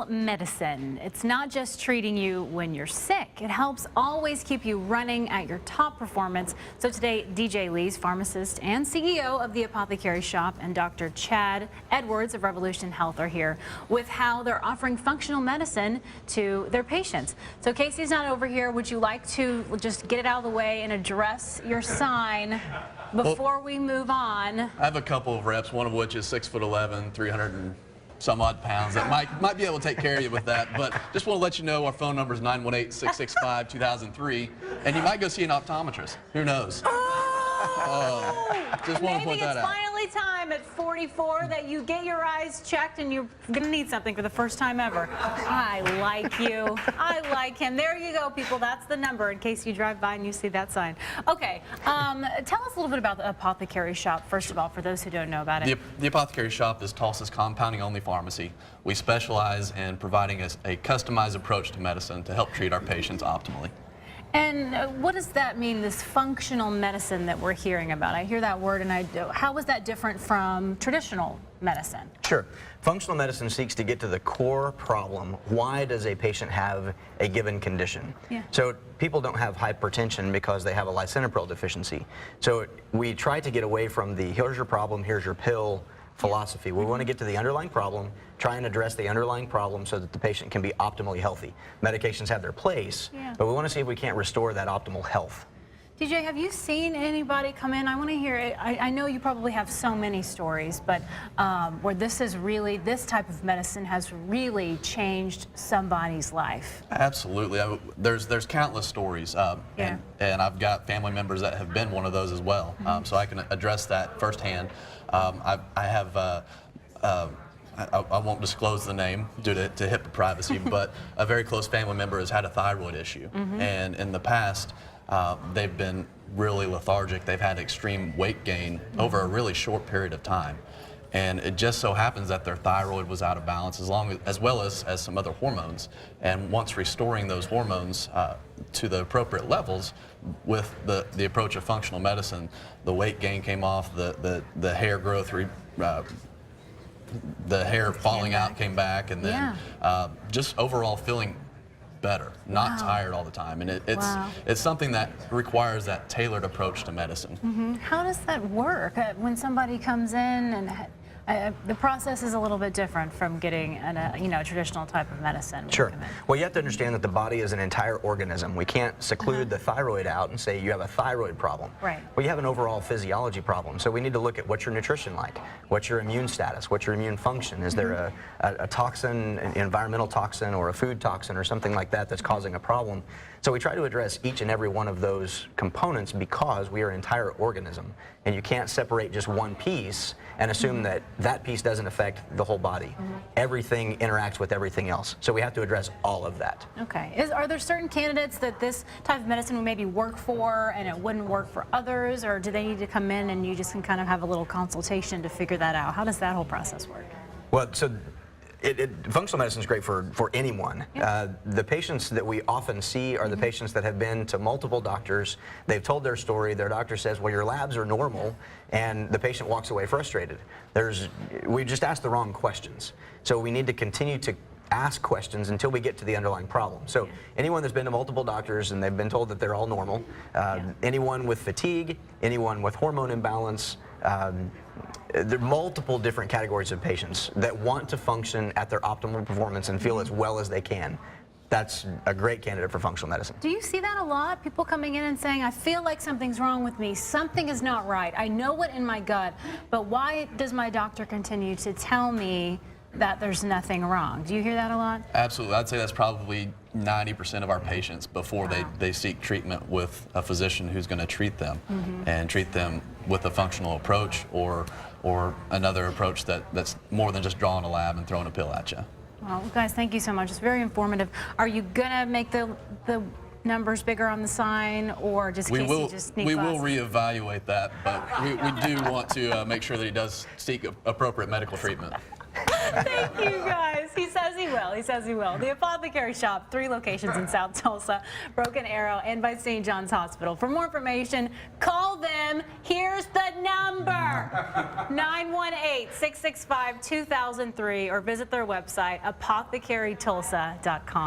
functional medicine. It's not just treating you when you're sick. It helps always keep you running at your top performance. So today, DJ Lee's pharmacist and CEO of the Apothecary Shop and Dr. Chad Edwards of Revolution Health are here with how they're offering functional medicine to their patients. So Casey's not over here. Would you like to just get it out of the way and address your sign before we move on? I have a couple of reps, one of which is 6'11", 300 and some odd pounds that might be able to take care of you with that. But just want to let you know our phone number is 918-665-2003, and you might go see an optometrist. Who knows? Just want to point that out. Maybe it's finally time at 44 that you get your eyes checked, and you're going to need something for the first time ever. I like you. I like him. There you go, people. That's the number in case you drive by and you see that sign. Okay, tell us a little bit about the Apothecary Shop, first of all, for those who don't know about it. The Apothecary Shop is Tulsa's compounding-only pharmacy. We specialize in providing a customized approach to medicine to help treat our patients optimally. And what does that mean, this functional medicine that we're hearing about? I hear that word, and how is that different from traditional medicine? Sure. Functional medicine seeks to get to the core problem. Why does a patient have a given condition? Yeah. So people don't have hypertension because they have a lisinopril deficiency. So we try to get away from the here's your problem, here's your pill philosophy. We want to get to the underlying problem, try and address the underlying problem so that the patient can be optimally healthy. Medications have their place, but we want to see if we can't restore that optimal health. DJ, have you seen anybody come in? I want to hear it. I know you probably have so many stories, but where this type of medicine has really changed somebody's life. Absolutely. There's countless stories, and I've got family members that have been one of those as well, so I can address that firsthand. I won't disclose the name due to HIPAA privacy, but a very close family member has had a thyroid issue, and in the past, they've been really lethargic. They've had extreme weight gain over a really short period of time. And it just so happens that their thyroid was out of balance as well as some other hormones. And once restoring those hormones to the appropriate levels with the approach of functional medicine, the weight gain came off, the hair growth, the hair falling out came back, and then just overall feeling better, not tired all the time. And it's something that requires that tailored approach to medicine. How does that work when somebody comes in and the process is a little bit different from getting a traditional type of medicine? Sure. Well, you have to understand that the body is an entire organism. We can't seclude the thyroid out and say you have a thyroid problem. Right. Well, you have an overall physiology problem. So we need to look at what's your nutrition like, what's your immune status, what's your immune function. Is there a toxin, an environmental toxin or a food toxin or something like that that's causing a problem? So we try to address each and every one of those components because we are an entire organism, and you can't separate just one piece and assume that that piece doesn't affect the whole body. Everything interacts with everything else, so we have to address all of that. Okay. Are there certain candidates that this type of medicine would maybe work for and it wouldn't work for others, or do they need to come in and you just can kind of have a little consultation to figure that out? How does that whole process work? Well, so functional medicine is great for anyone. The patients that we often see are the patients that have been to multiple doctors. They've told their story. Their doctor says, well, your labs are normal, and the patient walks away frustrated. We just asked the wrong questions. So we need to continue to ask questions until we get to the underlying problem. So anyone that's been to multiple doctors and they've been told that they're all normal, anyone with fatigue, anyone with hormone imbalance, there are multiple different categories of patients that want to function at their optimal performance and feel as well as they can. That's a great candidate for functional medicine. Do you see that a lot? People coming in and saying, I feel like something's wrong with me. Something is not right. I know it in my gut, but why does my doctor continue to tell me that there's nothing wrong? Do you hear that a lot? Absolutely. I'd say that's probably 90% of our patients before they seek treatment with a physician who's going to treat them and treat them with a functional approach or another approach that's more than just drawing a lab and throwing a pill at you. Well, guys, thank you so much. It's very informative. Are you going to make the numbers bigger on the sign, or just we will reevaluate that, but we do want to make sure that he does seek appropriate medical treatment. Thank you, guys. He says he will. He says he will. The Apothecary Shop, 3 locations in South Tulsa, Broken Arrow, and by St. John's Hospital. For more information, call them. Here's the number, 918-665-2003, or visit their website, apothecarytulsa.com.